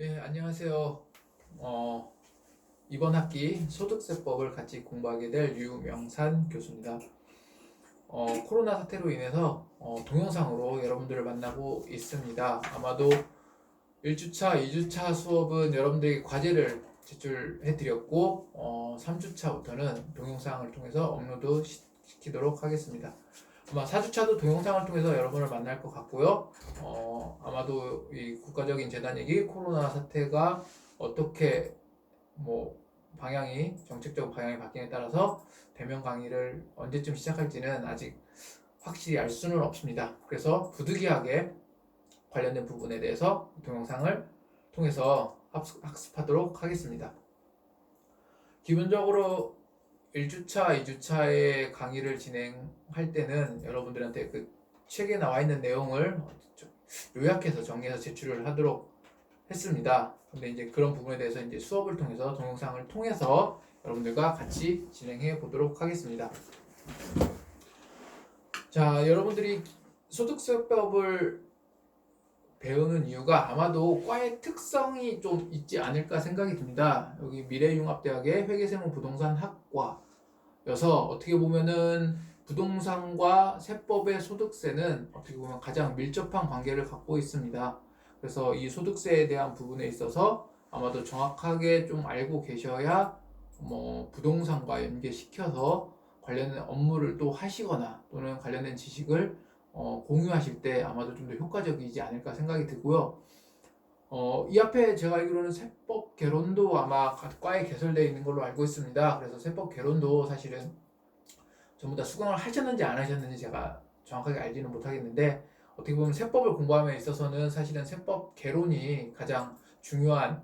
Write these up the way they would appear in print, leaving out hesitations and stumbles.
예, 안녕하세요. 이번 학기 소득세법을 같이 공부하게 될 유명산 교수입니다. 코로나 사태로 인해서 동영상으로 여러분들을 만나고 있습니다. 아마도 1주차, 2주차 수업은 여러분들에게 과제를 제출해 드렸고 3주차부터는 동영상을 통해서 업로드 시키도록 하겠습니다. 아마 4주차도 동영상을 통해서 여러분을 만날 것 같고요. 아마도 이 국가적인 재난위기 코로나 사태가 어떻게 정책적 방향이 바뀌냐에 따라서 대면 강의를 언제쯤 시작할지는 아직 확실히 알 수는 없습니다. 그래서 부득이하게 관련된 부분에 대해서 동영상을 통해서 학습하도록 하겠습니다. 기본적으로 1주차, 2주차의 강의를 진행할 때는 여러분들한테 그 책에 나와 있는 내용을 요약해서 정리해서 제출을 하도록 했습니다. 근데 이제 그런 부분에 대해서 이제 수업을 통해서 동영상을 통해서 여러분들과 같이 진행해 보도록 하겠습니다. 자, 여러분들이 소득세법을 배우는 이유가 아마도 과의 특성이 좀 있지 않을까 생각이 듭니다. 여기 미래융합대학의 회계세무부동산학과여서 어떻게 보면은 부동산과 세법의 소득세는 어떻게 보면 가장 밀접한 관계를 갖고 있습니다. 그래서 이 소득세에 대한 부분에 있어서 아마도 정확하게 좀 알고 계셔야 부동산과 연계시켜서 관련된 업무를 또 하시거나 또는 관련된 지식을 공유하실 때 아마도 좀 더 효과적이지 않을까 생각이 들고요. 이 앞에 제가 알기로는 세법 개론도 아마 과에 개설되어 있는 걸로 알고 있습니다. 그래서 세법 개론도 사실은 전부 다 수강을 하셨는지 안 하셨는지 제가 정확하게 알지는 못하겠는데 어떻게 보면 세법을 공부함에 있어서는 사실은 세법 개론이 가장 중요한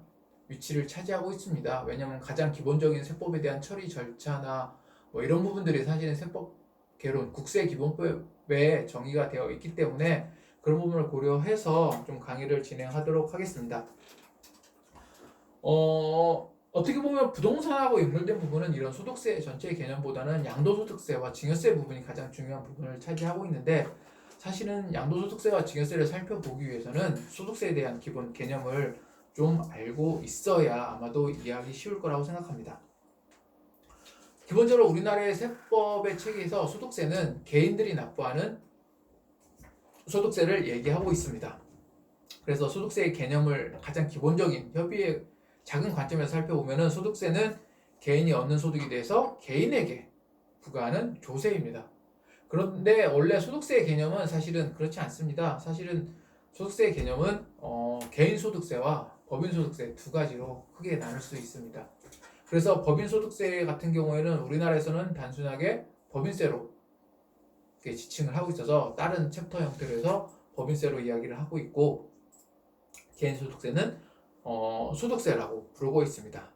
위치를 차지하고 있습니다. 왜냐하면 가장 기본적인 세법에 대한 처리 절차나 이런 부분들이 사실은 세법 개론, 국세기본법에 정의가 되어 있기 때문에 그런 부분을 고려해서 좀 강의를 진행하도록 하겠습니다. 어떻게 보면 부동산하고 연결된 부분은 이런 소득세 전체 개념보다는 양도소득세와 증여세 부분이 가장 중요한 부분을 차지하고 있는데 사실은 양도소득세와 증여세를 살펴보기 위해서는 소득세에 대한 기본 개념을 좀 알고 있어야 아마도 이해하기 쉬울 거라고 생각합니다. 기본적으로 우리나라의 세법의 체계에서 소득세는 개인들이 납부하는 소득세를 얘기하고 있습니다. 그래서 소득세의 개념을 가장 기본적인 협의의 작은 관점에서 살펴보면 소득세는 개인이 얻는 소득에 대해서 개인에게 부과하는 조세입니다. 그런데 원래 소득세의 개념은 사실은 그렇지 않습니다. 사실은 소득세의 개념은 개인 소득세와 법인 소득세 두 가지로 크게 나눌 수 있습니다. 그래서 법인 소득세 같은 경우에는 우리나라에서는 단순하게 법인세로 지칭을 하고 있어서 다른 챕터 형태로 해서 법인세로 이야기를 하고 있고 개인 소득세는 소득세라고 부르고 있습니다.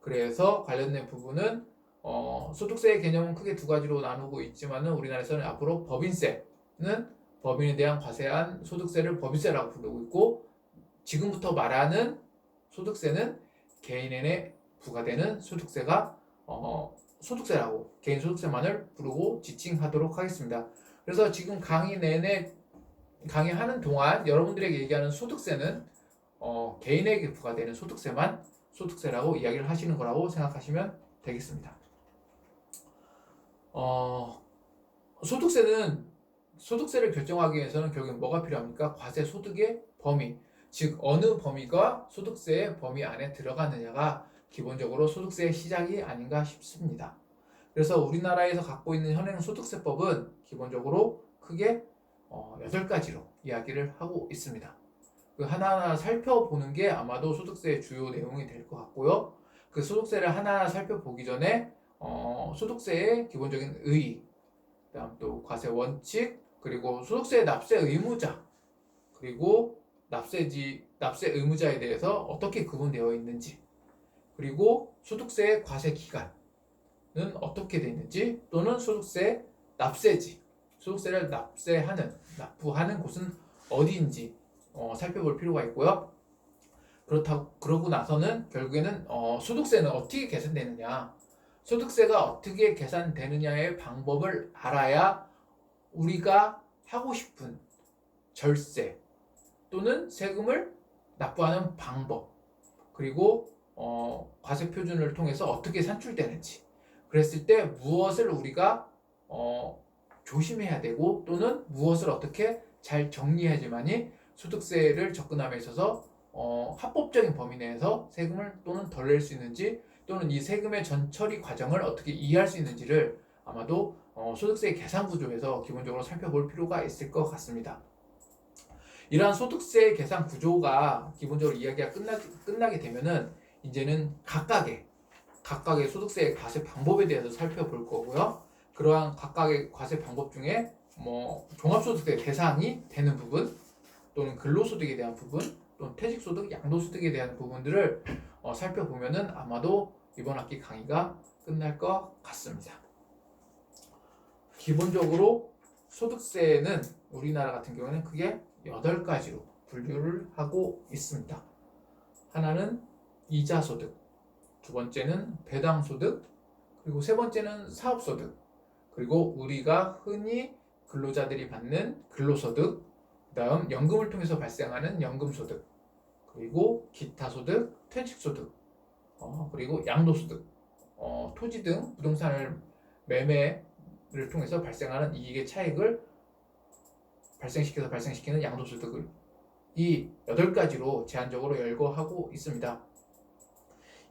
그래서 관련된 부분은 소득세의 개념은 크게 두 가지로 나누고 있지만은 우리나라에서는 앞으로 법인세는 법인에 대한 과세한 소득세를 법인세라고 부르고 있고 지금부터 말하는 소득세는 개인에 부과되는 소득세가 소득세라고 개인 소득세만을 부르고 지칭하도록 하겠습니다. 그래서 지금 강의 내내 강의하는 동안 여러분들에게 얘기하는 소득세는 개인에게 부과되는 소득세만 소득세라고 이야기를 하시는 거라고 생각하시면 되겠습니다. 소득세를 결정하기 위해서는 결국 뭐가 필요합니까? 과세 소득의 범위, 즉 어느 범위가 소득세의 범위 안에 들어가느냐가 기본적으로 소득세의 시작이 아닌가 싶습니다. 그래서 우리나라에서 갖고 있는 현행 소득세법은 기본적으로 크게 8가지로 이야기를 하고 있습니다. 그 하나하나 살펴보는 게 아마도 소득세의 주요 내용이 될 것 같고요. 그 소득세를 하나하나 살펴보기 전에 소득세의 기본적인 의의, 그다음 또 과세 원칙, 그리고 소득세 납세 의무자, 그리고 납세 의무자에 대해서 어떻게 구분되어 있는지, 그리고 소득세 과세 기간은 어떻게 되어 있는지, 또는 소득세 납세지, 소득세를 납부하는 곳은 어디인지 살펴볼 필요가 있고요. 그러고 나서는 결국에는 소득세는 어떻게 계산되느냐, 소득세가 어떻게 계산되느냐의 방법을 알아야 우리가 하고 싶은 절세 또는 세금을 납부하는 방법, 그리고 과세 표준을 통해서 어떻게 산출되는지, 그랬을 때 무엇을 우리가 조심해야 되고 또는 무엇을 어떻게 잘 정리해야지만이 소득세를 접근함에 있어서 합법적인 범위 내에서 세금을 또는 덜 낼 수 있는지, 또는 이 세금의 전처리 과정을 어떻게 이해할 수 있는지를 아마도 소득세 계산 구조에서 기본적으로 살펴볼 필요가 있을 것 같습니다. 이러한 소득세 계산 구조가 기본적으로 이야기가 끝나게 되면은 이제는 각각의 소득세 과세 방법에 대해서 살펴볼 거고요. 그러한 각각의 과세 방법 중에 종합소득세 대상이 되는 부분, 또는 근로소득에 대한 부분, 또는 퇴직소득, 양도소득에 대한 부분들을 살펴보면은 아마도 이번 학기 강의가 끝날 것 같습니다. 기본적으로 소득세는 우리나라 같은 경우에는 크게 8가지로 분류를 하고 있습니다. 하나는 이자소득, 두 번째는 배당소득, 그리고 세 번째는 사업소득, 그리고 우리가 흔히 근로자들이 받는 근로소득, 그 다음 연금을 통해서 발생하는 연금소득, 그리고 기타소득, 퇴직소득, 그리고 양도소득, 토지 등 부동산을 매매를 통해서 발생하는 이익의 차익을 발생시키는 양도소득을 이 8가지로 제한적으로 열거하고 있습니다.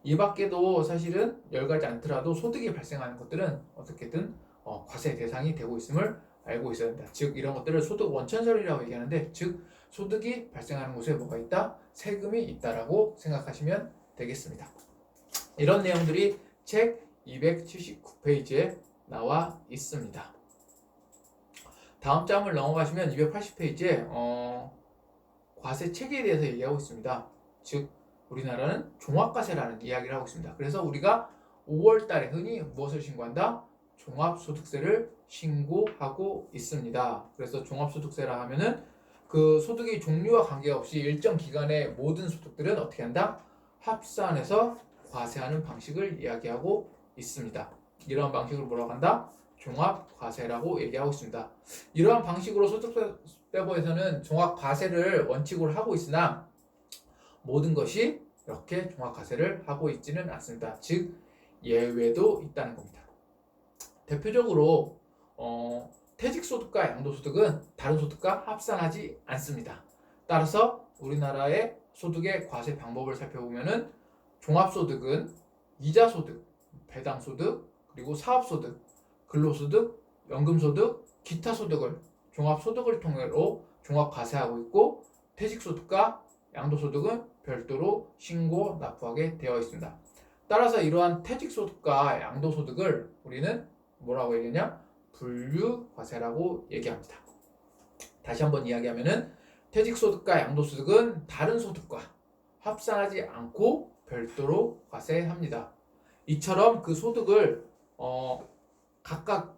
이 밖에도 사실은 열가지 않더라도 소득이 발생하는 것들은 어떻게든 과세 대상이 되고 있음을 알고 있어야 한다. 즉 이런 것들을 소득 원천설이라고 얘기하는데, 즉 소득이 발생하는 곳에 뭐가 있다? 세금이 있다라고 생각하시면 되겠습니다. 이런 내용들이 책 279페이지에 나와 있습니다. 다음 장을 넘어가시면 280페이지에 과세 체계에 대해서 얘기하고 있습니다. 즉 우리나라는 종합과세라는 이야기를 하고 있습니다. 그래서 우리가 5월 달에 흔히 무엇을 신고한다? 종합소득세를 신고하고 있습니다. 그래서 종합소득세라 하면은 그 소득의 종류와 관계없이 일정 기간의 모든 소득들은 어떻게 한다? 합산해서 과세하는 방식을 이야기하고 있습니다. 이러한 방식을 뭐라고 한다? 종합과세라고 얘기하고 있습니다. 이러한 방식으로 소득세법에서는 종합과세를 원칙으로 하고 있으나 모든 것이 이렇게 종합과세를 하고 있지는 않습니다. 즉 예외도 있다는 겁니다. 대표적으로 퇴직소득과 양도소득은 다른 소득과 합산하지 않습니다. 따라서 우리나라의 소득의 과세 방법을 살펴보면은 종합소득은 이자소득, 배당소득, 그리고 사업소득, 근로소득, 연금소득, 기타소득을 종합소득을 통해로 종합과세하고 있고, 퇴직소득과 양도소득은 별도로 신고 납부하게 되어 있습니다. 따라서 이러한 퇴직소득과 양도소득을 우리는 뭐라고 얘기하냐? 분류과세라고 얘기합니다. 다시 한번 이야기하면은 퇴직소득과 양도소득은 다른 소득과 합산하지 않고 별도로 과세합니다. 이처럼 그 소득을 각각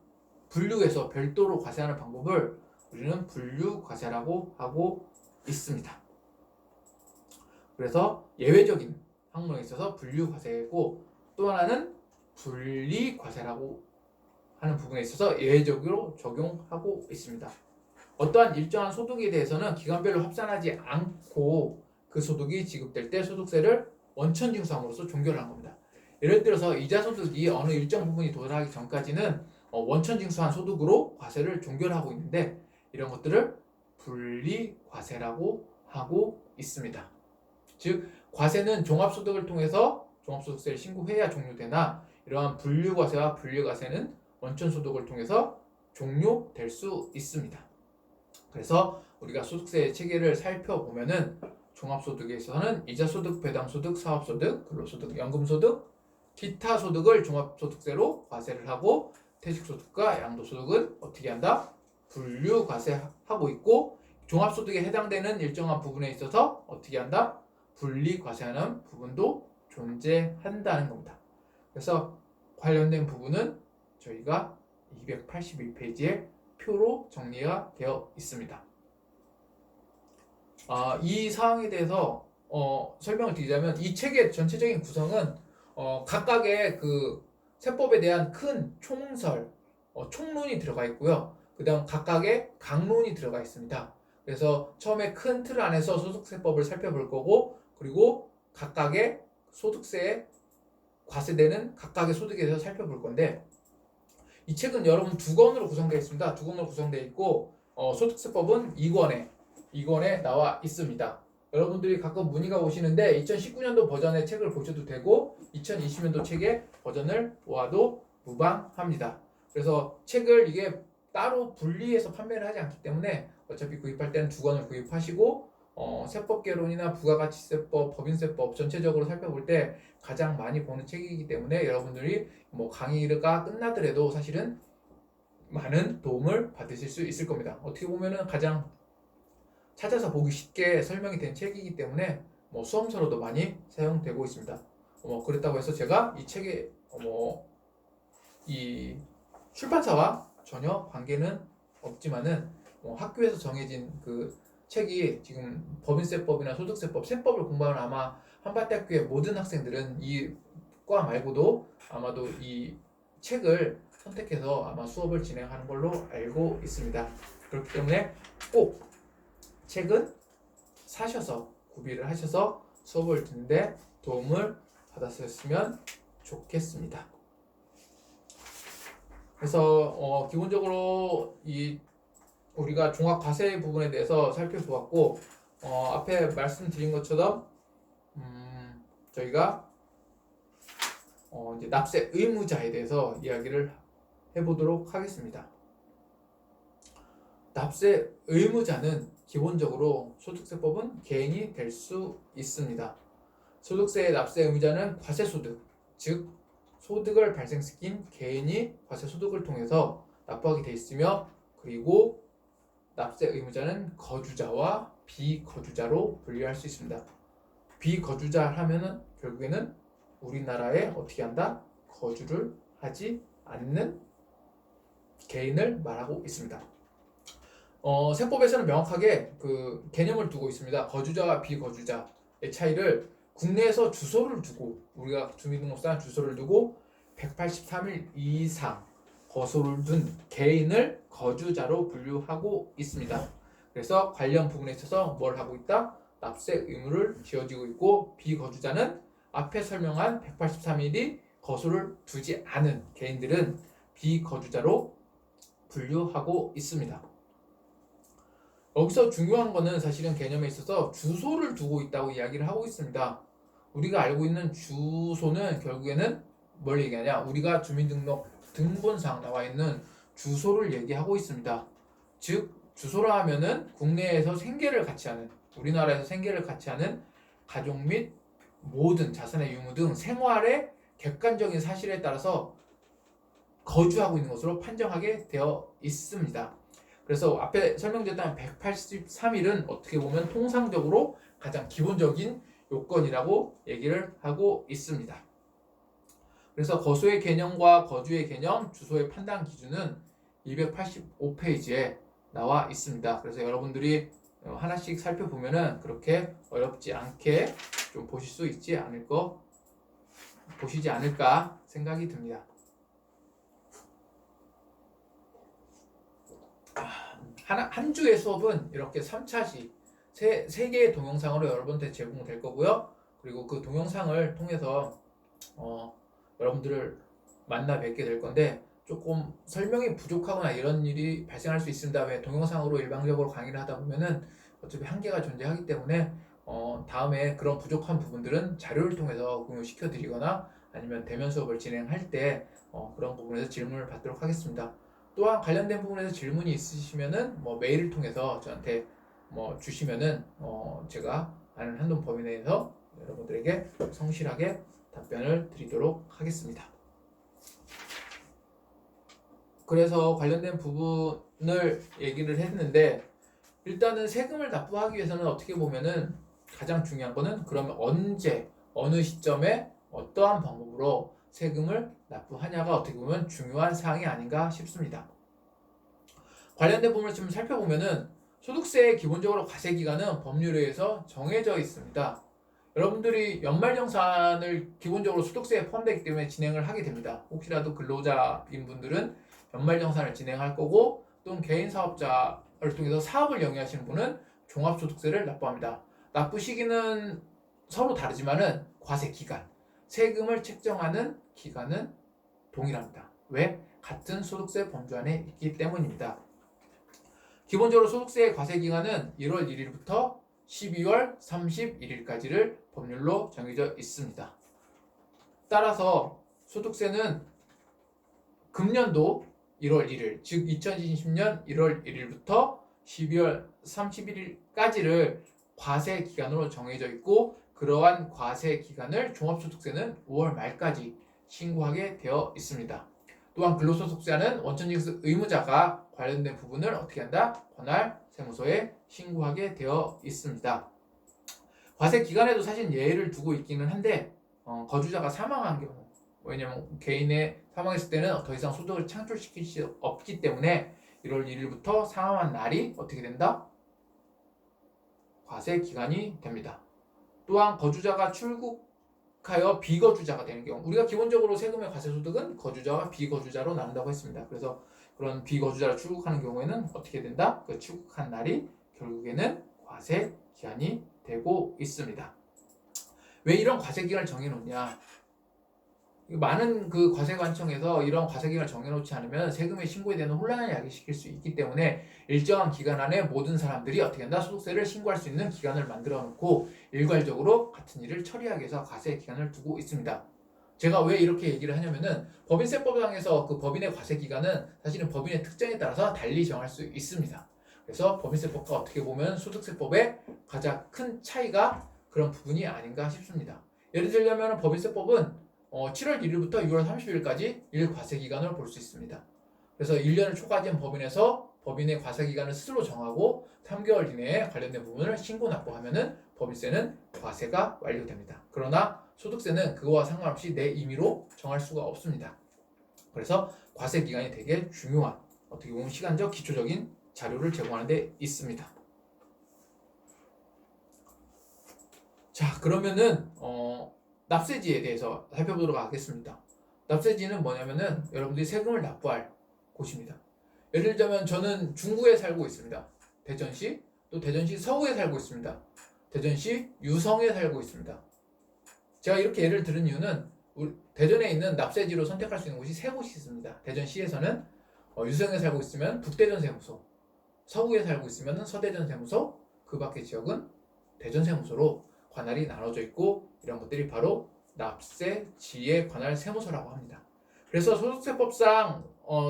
분류해서 별도로 과세하는 방법을 우리는 분류과세라고 하고 있습니다. 그래서 예외적인 항목에 있어서 분류과세고, 또 하나는 분리과세라고 하는 부분에 있어서 예외적으로 적용하고 있습니다. 어떠한 일정한 소득에 대해서는 기간별로 합산하지 않고 그 소득이 지급될 때 소득세를 원천징수함으로써 종결하는 겁니다. 예를 들어서 이자소득이 어느 일정 부분이 도달하기 전까지는 원천징수한 소득으로 과세를 종결하고 있는데, 이런 것들을 분리과세라고 하고 있습니다. 즉 과세는 종합소득을 통해서 종합소득세를 신고해야 종료되나, 이러한 분류과세와 분리과세는 원천소득을 통해서 종료될 수 있습니다. 그래서 우리가 소득세 체계를 살펴보면은 종합소득에 있어서는 이자소득, 배당소득, 사업소득, 근로소득, 연금소득, 기타소득을 종합소득세로 과세를 하고, 퇴직소득과 양도소득은 어떻게 한다? 분류과세하고 있고, 종합소득에 해당되는 일정한 부분에 있어서 어떻게 한다? 분리과세하는 부분도 존재한다는 겁니다. 그래서 관련된 부분은 저희가 281페이지에 표로 정리가 되어 있습니다. 이 사항에 대해서 설명을 드리자면, 이 책의 전체적인 구성은 각각의 그 세법에 대한 큰 총설, 총론이 들어가 있고요. 그 다음 각각의 강론이 들어가 있습니다. 그래서 처음에 큰 틀 안에서 소득세법을 살펴볼 거고, 그리고 각각의 소득세에 과세되는 각각의 소득에 대해서 살펴볼 건데, 이 책은 여러분 두 권으로 구성되어 있습니다. 두 권으로 구성되어 있고, 소득세법은 2권에 나와 있습니다. 여러분들이 가끔 문의가 오시는데 2019년도 버전의 책을 보셔도 되고 2020년도 책의 버전을 보아도 무방합니다. 그래서 책을 이게 따로 분리해서 판매를 하지 않기 때문에 어차피 구입할 때는 두 권을 구입하시고, 세법개론이나 부가가치세법, 법인세법 전체적으로 살펴볼 때 가장 많이 보는 책이기 때문에 여러분들이 뭐 강의가 끝나더라도 사실은 많은 도움을 받으실 수 있을 겁니다. 어떻게 보면은 가장 찾아서 보기 쉽게 설명이 된 책이기 때문에 뭐 수험서로도 많이 사용되고 있습니다. 그렇다고 해서 제가 이 책에 이 출판사와 전혀 관계는 없지만은 학교에서 정해진 그 책이 지금 법인세법이나 소득세법, 세법을 공부하는 아마 한밭대학교의 모든 학생들은 이 과 말고도 아마도 이 책을 선택해서 아마 수업을 진행하는 걸로 알고 있습니다. 그렇기 때문에 꼭 책은 사셔서 구비를 하셔서 수업을 듣는데 도움을 받았으면 좋겠습니다. 그래서 기본적으로 이 우리가 종합과세 부분에 대해서 살펴보았고, 앞에 말씀드린 것처럼 저희가 이제 납세 의무자에 대해서 이야기를 해보도록 하겠습니다. 납세 의무자는 기본적으로 소득세법은 개인이 될 수 있습니다. 소득세의 납세 의무자는 과세소득, 즉 소득을 발생시킨 개인이 과세소득을 통해서 납부하게 돼 있으며, 그리고 납세 의무자는 거주자와 비거주자로 분류할 수 있습니다. 비거주자 하면은 결국에는 우리나라에 어떻게 한다? 거주를 하지 않는 개인을 말하고 있습니다. 세법에서는 명확하게 그 개념을 두고 있습니다. 거주자와 비거주자의 차이를 국내에서 주소를 두고, 우리가 주민등록상 주소를 두고 183일 이상 거소를 둔 개인을 거주자로 분류하고 있습니다. 그래서 관련 부분에 있어서 뭘 하고 있다? 납세 의무를 지어지고 있고, 비거주자는 앞에 설명한 183일이 거소를 두지 않은 개인들은 비거주자로 분류하고 있습니다. 여기서 중요한 거는 사실은 개념에 있어서 주소를 두고 있다고 이야기를 하고 있습니다. 우리가 알고 있는 주소는 결국에는 뭘 얘기하냐? 우리가 주민등록 등본상 나와 있는 주소를 얘기하고 있습니다. 즉 주소라 하면은 국내에서 생계를 같이 하는, 우리나라에서 생계를 같이 하는 가족 및 모든 자산의 유무 등 생활의 객관적인 사실에 따라서 거주하고 있는 것으로 판정하게 되어 있습니다. 그래서 앞에 설명드렸던 183일은 어떻게 보면 통상적으로 가장 기본적인 요건이라고 얘기를 하고 있습니다. 그래서 거소의 개념과 거주의 개념, 주소의 판단 기준은 285페이지에 나와 있습니다. 그래서 여러분들이 하나씩 살펴보면은 그렇게 어렵지 않게 좀 보실 수 있지 보시지 않을까 생각이 듭니다. 한 주의 수업은 이렇게 3차시 세 개의 동영상으로 여러분한테 제공될 거고요. 그리고 그 동영상을 통해서 여러분들을 만나 뵙게 될 건데, 조금 설명이 부족하거나 이런 일이 발생할 수 있습니다. 왜 동영상으로 일방적으로 강의를 하다 보면은 어차피 한계가 존재하기 때문에 다음에 그런 부족한 부분들은 자료를 통해서 공유시켜 드리거나 아니면 대면 수업을 진행할 때 그런 부분에서 질문을 받도록 하겠습니다. 또한 관련된 부분에서 질문이 있으시면은 메일을 통해서 저한테 주시면은 제가 아는 한도 범위 내에서 여러분들에게 성실하게 답변을 드리도록 하겠습니다. 그래서 관련된 부분을 얘기를 했는데, 일단은 세금을 납부하기 위해서는 어떻게 보면은 가장 중요한 거는 그러면 언제, 어느 시점에 어떠한 방법으로 세금을 납부하냐가 어떻게 보면 중요한 사항이 아닌가 싶습니다. 관련된 부분을 좀 살펴보면은 소득세의 기본적으로 과세 기간은 법률에 의해서 정해져 있습니다. 여러분들이 연말정산을 기본적으로 소득세에 포함되기 때문에 진행을 하게 됩니다. 혹시라도 근로자인 분들은 연말정산을 진행할 거고, 또는 개인 사업자 통해서 사업을 영위하시는 분은 종합소득세를 납부합니다. 납부 시기는 서로 다르지만은 과세 기간, 세금을 책정하는 기간은 동일합니다. 왜? 같은 소득세 범주 안에 있기 때문입니다. 기본적으로 소득세의 과세 기간은 1월 1일부터 12월 31일까지를 법률로 정해져 있습니다. 따라서 소득세는 금년도 1월 1일, 즉 2020년 1월 1일부터 12월 31일까지를 과세 기간으로 정해져 있고, 그러한 과세 기간을 종합소득세는 5월 말까지 신고하게 되어 있습니다. 또한 근로소득세는 원천징수 의무자가 관련된 부분을 어떻게 한다? 관할 세무서에 신고하게 되어 있습니다. 과세 기간에도 사실 예를 두고 있기는 한데 거주자가 사망한 경우, 왜냐하면 개인의 사망했을 때는 더 이상 소득을 창출시킬 수 없기 때문에 1월 1일부터 사망한 날이 어떻게 된다? 과세 기간이 됩니다. 또한 거주자가 출국하여 비거주자가 되는 경우, 우리가 기본적으로 세금의 과세소득은 거주자와 비거주자로 나눈다고 했습니다. 그래서 그런 비거주자로 출국하는 경우에는 어떻게 된다? 그 출국한 날이 결국에는 과세 기간이 되고 있습니다. 왜 이런 과세 기간을 정해놓냐? 많은 그 과세관청에서 이런 과세 기간을 정해놓지 않으면 세금의 신고에 대한 혼란을 야기시킬 수 있기 때문에 일정한 기간 안에 모든 사람들이 어떻게 한다? 소득세를 신고할 수 있는 기간을 만들어 놓고 일괄적으로 같은 일을 처리하기 위해서 과세 기간을 두고 있습니다. 제가 왜 이렇게 얘기를 하냐면은 법인세법상에서 그 법인의 과세 기간은 사실은 법인의 특정에 따라서 달리 정할 수 있습니다. 그래서 법인세법과 어떻게 보면 소득세법의 가장 큰 차이가 그런 부분이 아닌가 싶습니다. 예를 들자면 법인세법은 7월 1일부터 6월 30일까지 일과세기간을 볼 수 있습니다. 그래서 1년을 초과한 법인에서 법인의 과세기간을 스스로 정하고 3개월 이내에 관련된 부분을 신고 납부하면은 법인세는 과세가 완료됩니다. 그러나 소득세는 그거와 상관없이 내 임의로 정할 수가 없습니다. 그래서 과세기간이 되게 중요한, 어떻게 보면 시간적 기초적인 자료를 제공하는 데 있습니다. 자, 그러면은 납세지에 대해서 살펴보도록 하겠습니다. 납세지는 뭐냐면은 여러분들이 세금을 납부할 곳입니다. 예를 들자면 저는 중구에 살고 있습니다. 대전시, 또 대전시 서구에 살고 있습니다. 대전시 유성에 살고 있습니다. 제가 이렇게 예를 들은 이유는 대전에 있는 납세지로 선택할 수 있는 곳이 세 곳이 있습니다. 대전시에서는 유성에 살고 있으면 북대전세무소, 서구에 살고 있으면 서대전세무소, 그 밖의 지역은 대전세무소로 관할이 나눠져 있고, 이런 것들이 바로 납세지에 관할 세무서라고 합니다. 그래서 소득세법상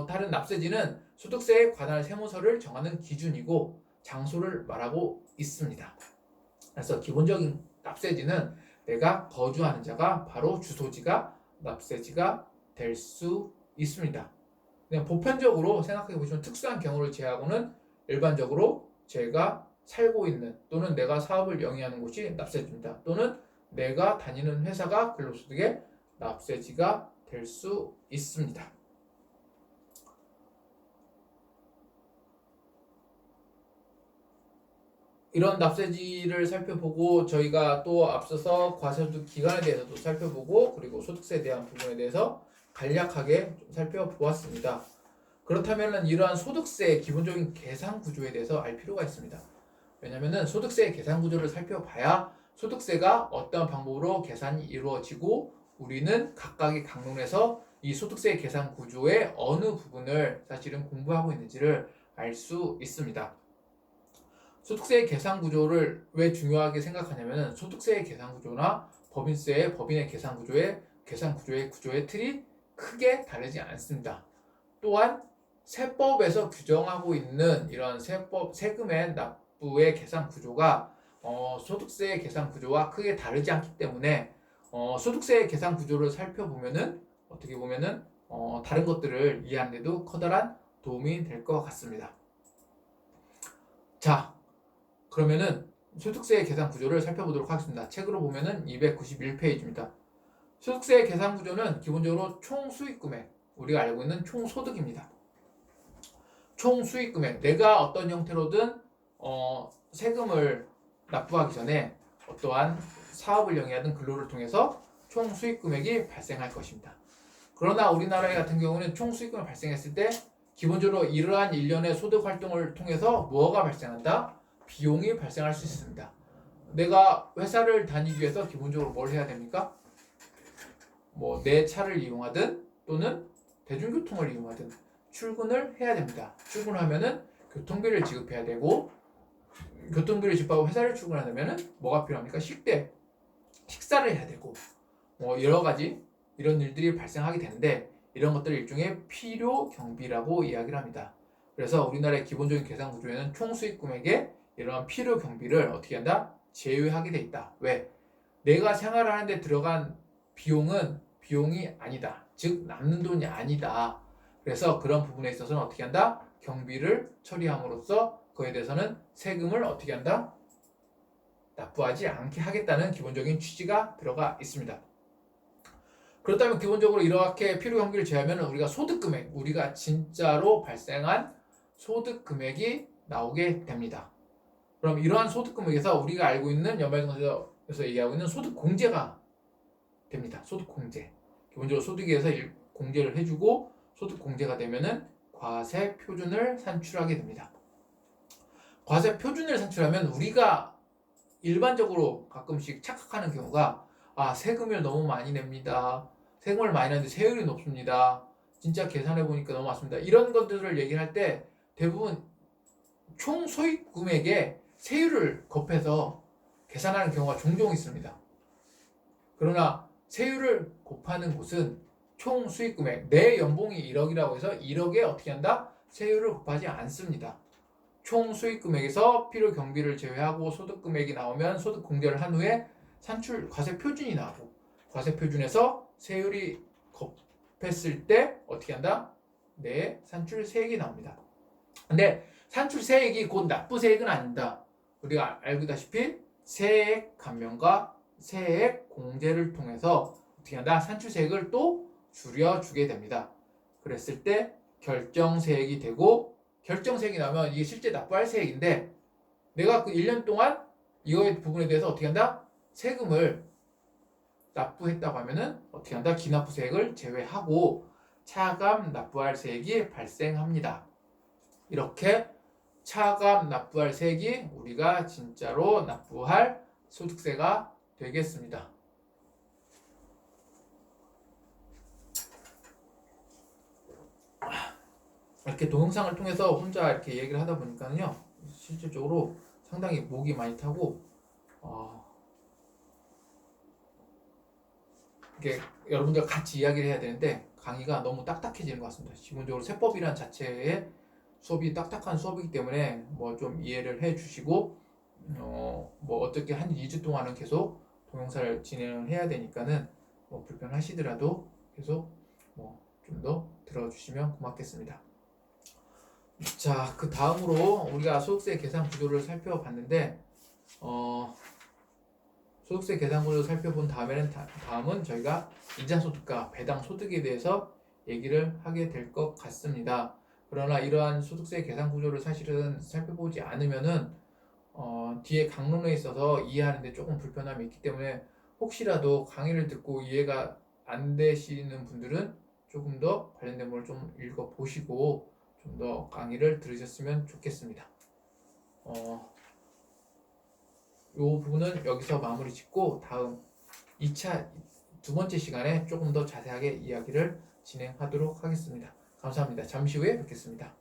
다른 납세지는 소득세에 관할 세무서를 정하는 기준이고 장소를 말하고 있습니다. 그래서 기본적인 납세지는 내가 거주하는 자가 바로 주소지가 납세지가 될 수 있습니다. 그냥 보편적으로 생각해 보시면 특수한 경우를 제외하고는 일반적으로 제가 살고 있는 또는 내가 사업을 영위하는 곳이 납세지입니다. 또는 내가 다니는 회사가 근로소득의 납세지가 될 수 있습니다. 이런 납세지를 살펴보고 저희가 또 앞서서 과세소득 기간에 대해서도 살펴보고, 그리고 소득세에 대한 부분에 대해서 간략하게 좀 살펴보았습니다. 그렇다면 이러한 소득세의 기본적인 계산 구조에 대해서 알 필요가 있습니다. 왜냐하면 소득세의 계산 구조를 살펴봐야 소득세가 어떤 방법으로 계산이 이루어지고 우리는 각각의 강론에서 이 소득세의 계산 구조의 어느 부분을 사실은 공부하고 있는지를 알 수 있습니다. 소득세의 계산 구조를 왜 중요하게 생각하냐면 소득세의 계산 구조나 법인의 계산 구조의 틀이 크게 다르지 않습니다. 또한 세법에서 규정하고 있는 이런 세금의 납부의 계산 구조가 소득세의 계산 구조와 크게 다르지 않기 때문에 소득세의 계산 구조를 살펴보면은 어떻게 보면은 다른 것들을 이해하는 데도 커다란 도움이 될 것 같습니다. 자, 그러면은 소득세의 계산 구조를 살펴보도록 하겠습니다. 책으로 보면은 291페이지입니다. 소득세의 계산 구조는 기본적으로 총 수익 금액, 우리가 알고 있는 총 소득입니다. 총 수익 금액, 내가 어떤 형태로든 세금을 납부하기 전에 어떠한 사업을 영위하든 근로를 통해서 총 수익 금액이 발생할 것입니다. 그러나 우리나라 같은 경우는 총 수익 금액이 발생했을 때 기본적으로 이러한 일련의 소득 활동을 통해서 무엇가 발생한다? 비용이 발생할 수 있습니다. 내가 회사를 다니기 위해서 기본적으로 뭘 해야 됩니까? 뭐 내 차를 이용하든 또는 대중교통을 이용하든 출근을 해야 됩니다. 출근하면은 교통비를 지급해야 되고, 교통비를 지급하고 회사를 출근하려면은 뭐가 필요합니까? 식사를 해야 되고, 뭐 여러 가지 이런 일들이 발생하게 되는데, 이런 것들을 일종의 필요 경비라고 이야기를 합니다. 그래서 우리나라의 기본적인 계산 구조에는 총 수익 금액에 이러한 필요 경비를 어떻게 한다? 제외하게 돼 있다. 왜? 내가 생활을 하는데 들어간 비용은 비용이 아니다. 즉 남는 돈이 아니다. 그래서 그런 부분에 있어서는 어떻게 한다? 경비를 처리함으로써 그에 대해서는 세금을 어떻게 한다? 납부하지 않게 하겠다는 기본적인 취지가 들어가 있습니다. 그렇다면 기본적으로 이렇게 필요 경비를 제외하면 우리가 소득 금액, 우리가 진짜로 발생한 소득 금액이 나오게 됩니다. 그럼 이러한 소득 금액에서 우리가 알고 있는 연말정산에서 얘기하고 있는 소득 공제가 됩니다. 소득 공제. 기본적으로 소득에서 공제를 해주고 소득 공제가 되면은 과세 표준을 산출하게 됩니다. 과세 표준을 산출하면 우리가 일반적으로 가끔씩 착각하는 경우가 세금을 너무 많이 냅니다. 세금을 많이 내는데 세율이 높습니다. 진짜 계산해 보니까 너무 많습니다. 이런 것들을 얘기할 때 대부분 총 소득 금액에 세율을 곱해서 계산하는 경우가 종종 있습니다. 그러나 세율을 곱하는 곳은 총 수익 금액, 내 연봉이 1억이라고 해서 1억에 어떻게 한다? 세율을 곱하지 않습니다. 총 수익 금액에서 필요 경비를 제외하고 소득 금액이 나오면 소득 공제를 한 후에 산출 과세 표준이 나오고, 과세 표준에서 세율이 곱했을 때 어떻게 한다? 내 산출 세액이 나옵니다. 근데 산출 세액이 곧 납부 세액은 아닙니다. 우리가 알고 있다시피 세액 감면과 세액 공제를 통해서 어떻게 한다? 산출 세액을 또 줄여주게 됩니다. 그랬을 때 결정세액이 되고, 결정세액이 나면 이게 실제 납부할 세액인데, 내가 그 1년 동안 이거의 부분에 대해서 어떻게 한다? 세금을 납부했다고 하면은 어떻게 한다? 기납부세액을 제외하고 차감 납부할 세액이 발생합니다. 이렇게 차감 납부할 세액이 우리가 진짜로 납부할 소득세가 되겠습니다. 이렇게 동영상을 통해서 혼자 이렇게 얘기를 하다 보니까요, 실질적으로 상당히 목이 많이 타고, 이게 여러분들과 같이 이야기를 해야 되는데 강의가 너무 딱딱해지는 것 같습니다. 기본적으로 세법이란 자체의 수업이 딱딱한 수업이기 때문에 뭐 좀 이해를 해주시고, 뭐 어떻게 한 2주 동안은 계속 동영상을 진행을 해야 되니까는 뭐 불편하시더라도 계속 뭐 좀 더 들어주시면 고맙겠습니다. 자, 그 다음으로 우리가 소득세 계산 구조를 살펴봤는데, 소득세 계산 구조를 살펴본 다음은 저희가 이자소득과 배당소득에 대해서 얘기를 하게 될 것 같습니다. 그러나 이러한 소득세 계산 구조를 사실은 살펴보지 않으면은 뒤에 강론에 있어서 이해하는 데 조금 불편함이 있기 때문에, 혹시라도 강의를 듣고 이해가 안 되시는 분들은 조금 더 관련된 걸 좀 읽어보시고 좀 더 강의를 들으셨으면 좋겠습니다. 이 부분은 여기서 마무리 짓고 다음 2차 두 번째 시간에 조금 더 자세하게 이야기를 진행하도록 하겠습니다. 감사합니다. 잠시 후에 뵙겠습니다.